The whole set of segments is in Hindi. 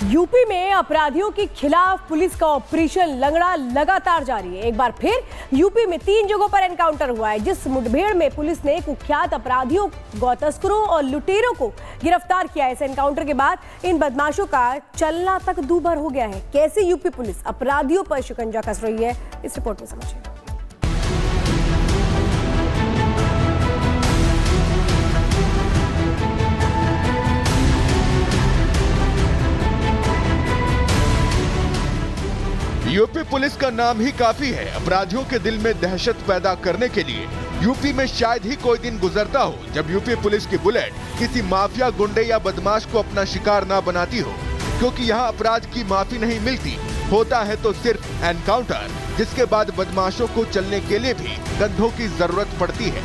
यूपी में अपराधियों के खिलाफ पुलिस का ऑपरेशन लंगड़ा लगातार जारी है। एक बार फिर यूपी में 3 जगहों पर एनकाउंटर हुआ है, जिस मुठभेड़ में पुलिस ने कुख्यात अपराधियों, गौतस्करों और लुटेरों को गिरफ्तार किया है। इस एनकाउंटर के बाद इन बदमाशों का चलना तक दूभर हो गया है। कैसे यूपी पुलिस अपराधियों पर शिकंजा कस रही है, इस रिपोर्ट में समझिए। यूपी पुलिस का नाम ही काफी है अपराधियों के दिल में दहशत पैदा करने के लिए। यूपी में शायद ही कोई दिन गुजरता हो जब यूपी पुलिस की बुलेट किसी माफिया, गुंडे या बदमाश को अपना शिकार ना बनाती हो, क्योंकि यहाँ अपराध की माफी नहीं मिलती। होता है तो सिर्फ एनकाउंटर, जिसके बाद बदमाशों को चलने के लिए भी कंधों की जरूरत पड़ती है।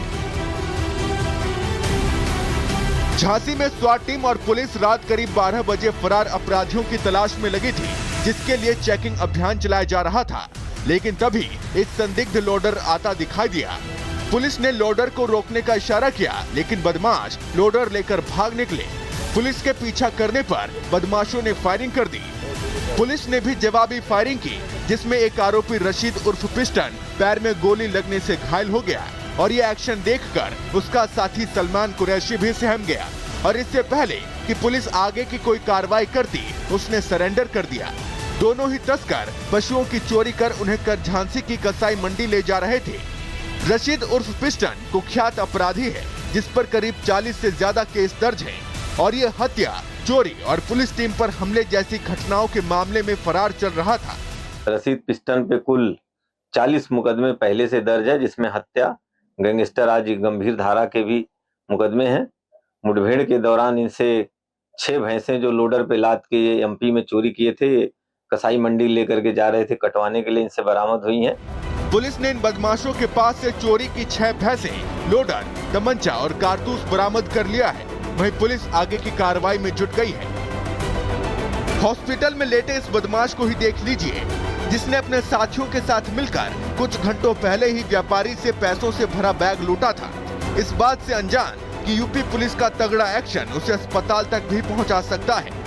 झांसी में स्वाट टीम और पुलिस रात करीब 12 बजे फरार अपराधियों की तलाश में लगी थी, जिसके लिए चेकिंग अभियान चलाया जा रहा था। लेकिन तभी एक संदिग्ध लोडर आता दिखाई दिया। पुलिस ने लोडर को रोकने का इशारा किया, लेकिन बदमाश लोडर लेकर भाग निकले। पुलिस के पीछा करने पर बदमाशों ने फायरिंग कर दी। पुलिस ने भी जवाबी फायरिंग की, जिसमें एक आरोपी रशीद उर्फ पिस्टन पैर में गोली लगने से घायल हो गया और ये एक्शन देखकर उसका साथी सलमान कुरैशी भी सहम गया। और इससे पहले कि पुलिस आगे की कोई कार्रवाई करती, उसने सरेंडर कर दिया। दोनों ही तस्कर पशुओं की चोरी कर उन्हें कर झांसी की कसाई मंडी ले जा रहे थे। रशीद उर्फ पिस्टन कुख्यात अपराधी है, जिस पर करीब 40 से ज्यादा केस दर्ज हैं और ये हत्या, चोरी और पुलिस टीम पर हमले जैसी घटनाओं के मामले में फरार चल रहा था। रशीद पिस्टन पे कुल 40 मुकदमे पहले से दर्ज है, जिसमें हत्या, गैंगस्टर आज गंभीर धारा के भी मुकदमे हैं। मुठभेड़ के दौरान इनसे 6 भैंसें जो लोडर पे लाद के ये एमपी में चोरी किए थे, कसाई मंडी लेकर के जा रहे थे कटवाने के लिए, इनसे बरामद हुई हैं। पुलिस ने इन बदमाशों के पास से चोरी की 6 भैंसें, लोडर, तमंचा और कारतूस बरामद कर लिया है। वहीं पुलिस आगे की कार्रवाई में जुट गई है। हॉस्पिटल में लेटे इस बदमाश को ही देख लीजिए, जिसने अपने साथियों के साथ मिलकर कुछ घंटों पहले ही व्यापारी से पैसों से भरा बैग लूटा था। इस बात से अनजान कि यूपी पुलिस का तगड़ा एक्शन उसे अस्पताल तक भी पहुंचा सकता है।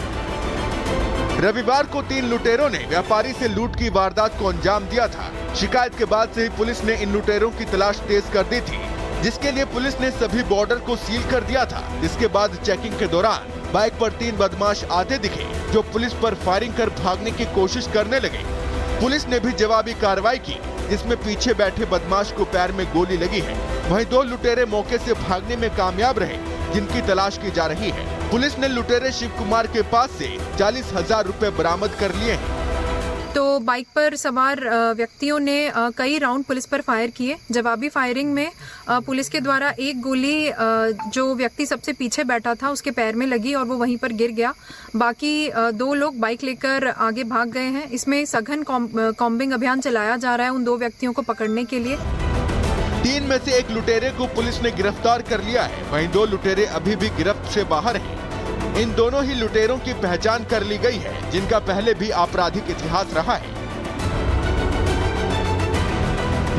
रविवार को 3 लुटेरों ने व्यापारी से लूट की वारदात को अंजाम दिया था। शिकायत के बाद से ही पुलिस ने इन लुटेरों की तलाश तेज कर दी थी, जिसके लिए पुलिस ने सभी बॉर्डर को सील कर दिया था। इसके बाद चेकिंग के दौरान बाइक पर 3 बदमाश आते दिखे, जो पुलिस पर फायरिंग कर भागने की कोशिश करने लगे। पुलिस ने भी जवाबी कार्रवाई की, जिसमें पीछे बैठे बदमाश को पैर में गोली लगी है। वहीं 2 लुटेरे मौके से भागने में कामयाब रहे, जिनकी तलाश की जा रही है। पुलिस ने लुटेरे शिव कुमार के पास से 40,000 रुपए बरामद कर लिए हैं। तो बाइक पर सवार व्यक्तियों ने कई राउंड पुलिस पर फायर किए। जवाबी फायरिंग में पुलिस के द्वारा एक गोली जो व्यक्ति सबसे पीछे बैठा था उसके पैर में लगी और वो वहीं पर गिर गया। बाकी 2 लोग बाइक लेकर आगे भाग गए हैं। इसमें सघन कॉम्बिंग अभियान चलाया जा रहा है उन 2 व्यक्तियों को पकड़ने के लिए। 3 में से 1 लुटेरे को पुलिस ने गिरफ्तार कर लिया है, वहीं 2 लुटेरे अभी भी गिरफ्त से बाहर हैं। इन दोनों ही लुटेरों की पहचान कर ली गई है, जिनका पहले भी आपराधिक इतिहास रहा है।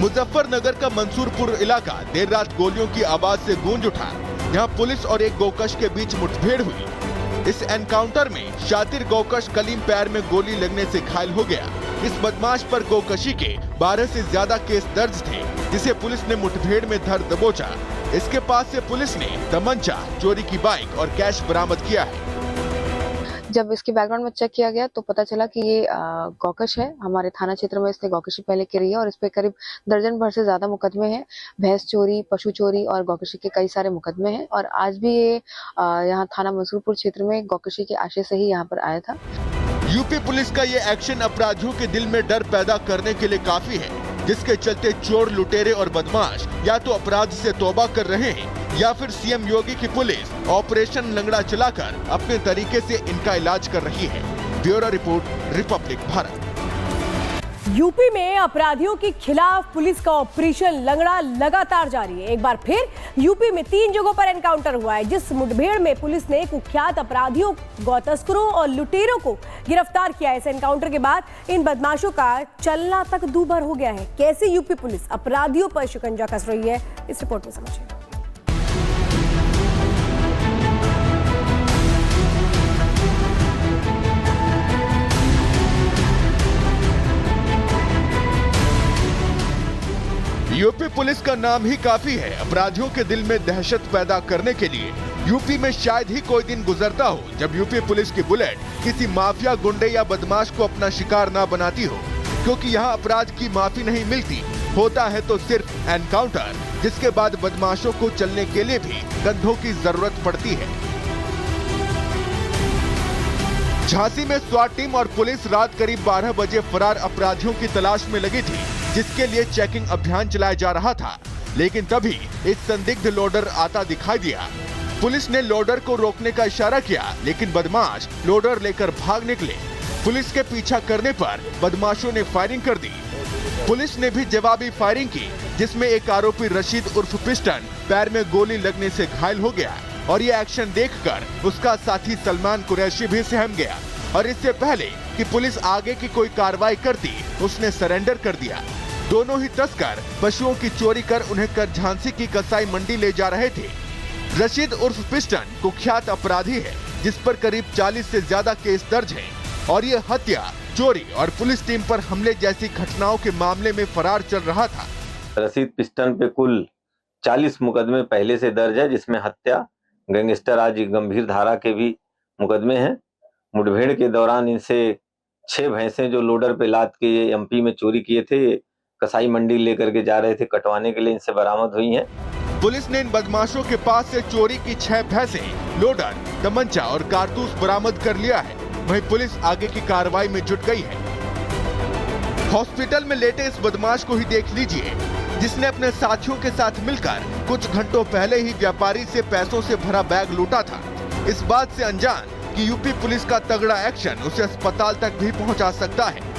मुजफ्फरनगर का मंसूरपुर इलाका देर रात गोलियों की आवाज से गूंज उठा। यहां पुलिस और एक गोकश के बीच मुठभेड़ हुई। इस एनकाउंटर में शातिर गोकश कलीम पैर में गोली लगने से घायल हो गया। इस बदमाश पर गोकशी के 12 से ज्यादा केस दर्ज थे, जिसे पुलिस ने मुठभेड़ में धर दबोचा। इसके पास से पुलिस ने तमंचा, चोरी की बाइक और कैश बरामद किया है। जब इसके बैकग्राउंड में चेक किया गया तो पता चला कि ये गौकश है। हमारे थाना क्षेत्र में इसने गौकशी पहले करी है और इस पे करीब दर्जन भर से ज्यादा मुकदमे हैं। भैंस चोरी, पशु चोरी और गौकशी के कई सारे मुकदमे हैं और आज भी ये यहाँ थाना मंसूरपुर क्षेत्र में गौकशी के आशय से ही यहाँ पर आया था। यूपी पुलिस का ये एक्शन अपराधियों के दिल में डर पैदा करने के लिए काफी है, जिसके चलते चोर, लुटेरे और बदमाश या तो अपराध से तौबा कर रहे हैं या फिर सीएम योगी की पुलिस ऑपरेशन लंगड़ा चलाकर अपने तरीके से इनका इलाज कर रही है। Bureau report, Republic Bharat. UP में अपराधियों के खिलाफ पुलिस का ऑपरेशन लंगड़ा लगातार जारी है। एक बार फिर यूपी में 3 जगहों पर एनकाउंटर हुआ है, जिस मुठभेड़ में पुलिस ने कुख्यात अपराधियों, गौतस्करों और लुटेरों को गिरफ्तार किया है। इस एनकाउंटर के बाद इन बदमाशों का चलना तक दूभर हो गया है। कैसे यूपी पुलिस अपराधियों पर शिकंजा कस रही है, इस रिपोर्ट में समझिए। यूपी पुलिस का नाम ही काफी है अपराधियों के दिल में दहशत पैदा करने के लिए। यूपी में शायद ही कोई दिन गुजरता हो जब यूपी पुलिस की बुलेट किसी माफिया, गुंडे या बदमाश को अपना शिकार ना बनाती हो, क्योंकि यहाँ अपराध की माफी नहीं मिलती, होता है तो सिर्फ एनकाउंटर, जिसके बाद बदमाशों को चलने के लिए भी कंधों की जरूरत पड़ती है। झांसी में स्वाट टीम और पुलिस रात करीब 12 बजे फरार अपराधियों की तलाश में लगी थी, जिसके लिए चेकिंग अभियान चलाया जा रहा था। लेकिन तभी एक संदिग्ध लोडर आता दिखाई दिया। पुलिस ने लोडर को रोकने का इशारा किया, लेकिन बदमाश लोडर लेकर भाग निकले। पुलिस के पीछा करने पर बदमाशों ने फायरिंग कर दी। पुलिस ने भी जवाबी फायरिंग की, जिसमें एक आरोपी रशीद उर्फ पिस्टन पैर में गोली लगने से घायल हो गया और ये एक्शन देखकर उसका साथी सलमान कुरैशी भी सहम गया और इससे पहले कि पुलिस आगे की कोई कार्रवाई करती, उसने सरेंडर कर दिया। दोनों ही तस्कर पशुओं की चोरी कर उन्हें झांसी की कसाई मंडी ले जा रहे थे। रशीद उर्फ पिस्टन कुख्यात अपराधी है, जिस पर करीब 40 से ज्यादा केस दर्ज हैं और ये हत्या, चोरी और पुलिस टीम पर हमले जैसी घटनाओं के मामले में फरार चल रहा था। रशीद पिस्टन पे कुल 40 मुकदमे पहले से दर्ज है, जिसमें हत्या, गैंगस्टर आदि गंभीर धारा के भी मुकदमे हैं। मुठभेड़ के दौरान इनसे 6 भैंसें जो लोडर पे लाद के ये एमपी में चोरी किए थे, कसाई मंडी लेकर के जा रहे थे कटवाने के लिए, इनसे बरामद हुई हैं। पुलिस ने इन बदमाशों के पास से चोरी की 6 भैंसें, लोडर, तमंचा और कारतूस बरामद कर लिया है। वहीं पुलिस आगे की कार्रवाई में जुट गई है। हॉस्पिटल में लेटे इस बदमाश को ही देख लीजिए, जिसने अपने साथियों के साथ मिलकर कुछ घंटों पहले ही व्यापारी से पैसों से भरा बैग लूटा था। इस बात से अनजान कि यूपी पुलिस का तगड़ा एक्शन उसे अस्पताल तक भी पहुंचा सकता है।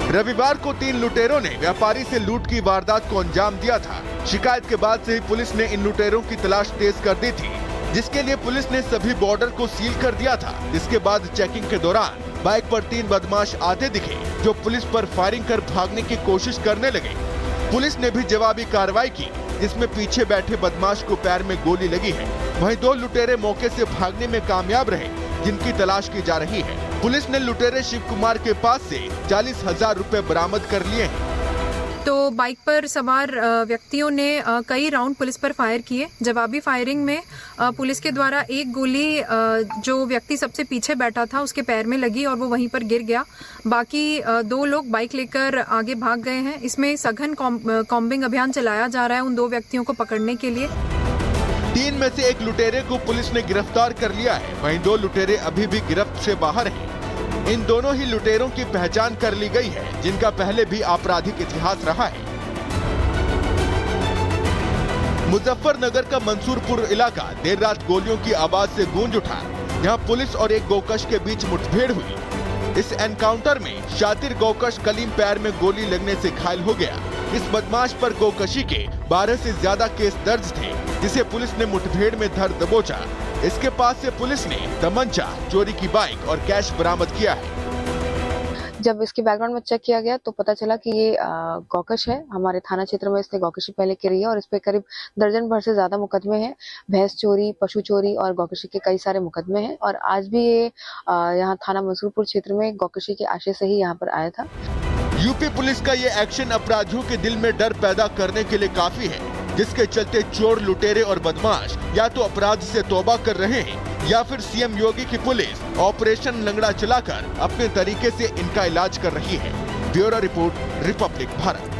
रविवार को 3 लुटेरों ने व्यापारी से लूट की वारदात को अंजाम दिया था। शिकायत के बाद से ही पुलिस ने इन लुटेरों की तलाश तेज कर दी थी, जिसके लिए पुलिस ने सभी बॉर्डर को सील कर दिया था। इसके बाद चेकिंग के दौरान बाइक पर 3 बदमाश आते दिखे, जो पुलिस पर फायरिंग कर भागने की कोशिश करने लगे। पुलिस ने भी जवाबी कार्रवाई की, जिसमें पीछे बैठे बदमाश को पैर में गोली लगी है। वहीं 2 लुटेरे मौके से भागने में कामयाब रहे, जिनकी तलाश की जा रही है। पुलिस ने लुटेरे शिव कुमार के पास से 40,000 रुपए बरामद कर लिए हैं। तो बाइक पर सवार व्यक्तियों ने कई राउंड पुलिस पर फायर किए। जवाबी फायरिंग में पुलिस के द्वारा एक गोली जो व्यक्ति सबसे पीछे बैठा था उसके पैर में लगी और वो वहीं पर गिर गया। बाकी 2 लोग बाइक लेकर आगे भाग गए हैं। इसमें सघन कॉम्बिंग अभियान चलाया जा रहा है उन 2 व्यक्तियों को पकड़ने के लिए। 3 में से 1 लुटेरे को पुलिस ने गिरफ्तार कर लिया है, वहीं 2 लुटेरे अभी भी गिरफ्त से बाहर हैं। इन दोनों ही लुटेरों की पहचान कर ली गई है, जिनका पहले भी आपराधिक इतिहास रहा है। मुजफ्फरनगर का मंसूरपुर इलाका देर रात गोलियों की आवाज से गूंज उठा। यहां पुलिस और एक गोकश के बीच मुठभेड़ हुई। इस एनकाउंटर में शातिर गोकश कलीम पैर में गोली लगने से घायल हो गया। इस बदमाश पर गोकशी के 12 से ज्यादा केस दर्ज थे, जिसे पुलिस ने मुठभेड़ में धर दबोचा। इसके पास से पुलिस ने तमंचा, चोरी की बाइक और कैश बरामद किया है। जब इसके बैकग्राउंड में चेक किया गया तो पता चला कि ये गौकश है। हमारे थाना क्षेत्र में इसने गौकशी पहले करी है और इस पे करीब दर्जन भर से ज्यादा मुकदमे हैं। भैंस चोरी, पशु चोरी और गौकशी के कई सारे मुकदमे हैं और आज भी ये यहाँ थाना मंसूरपुर क्षेत्र में गौकशी के आशय से ही यहाँ पर आया था। यूपी पुलिस का ये एक्शन अपराधियों के दिल में डर पैदा करने के लिए काफी है, जिसके चलते चोर, लुटेरे और बदमाश या तो अपराध से तौबा कर रहे हैं या फिर सीएम योगी की पुलिस ऑपरेशन लंगड़ा चलाकर अपने तरीके से इनका इलाज कर रही है। Bureau report, Republic Bharat.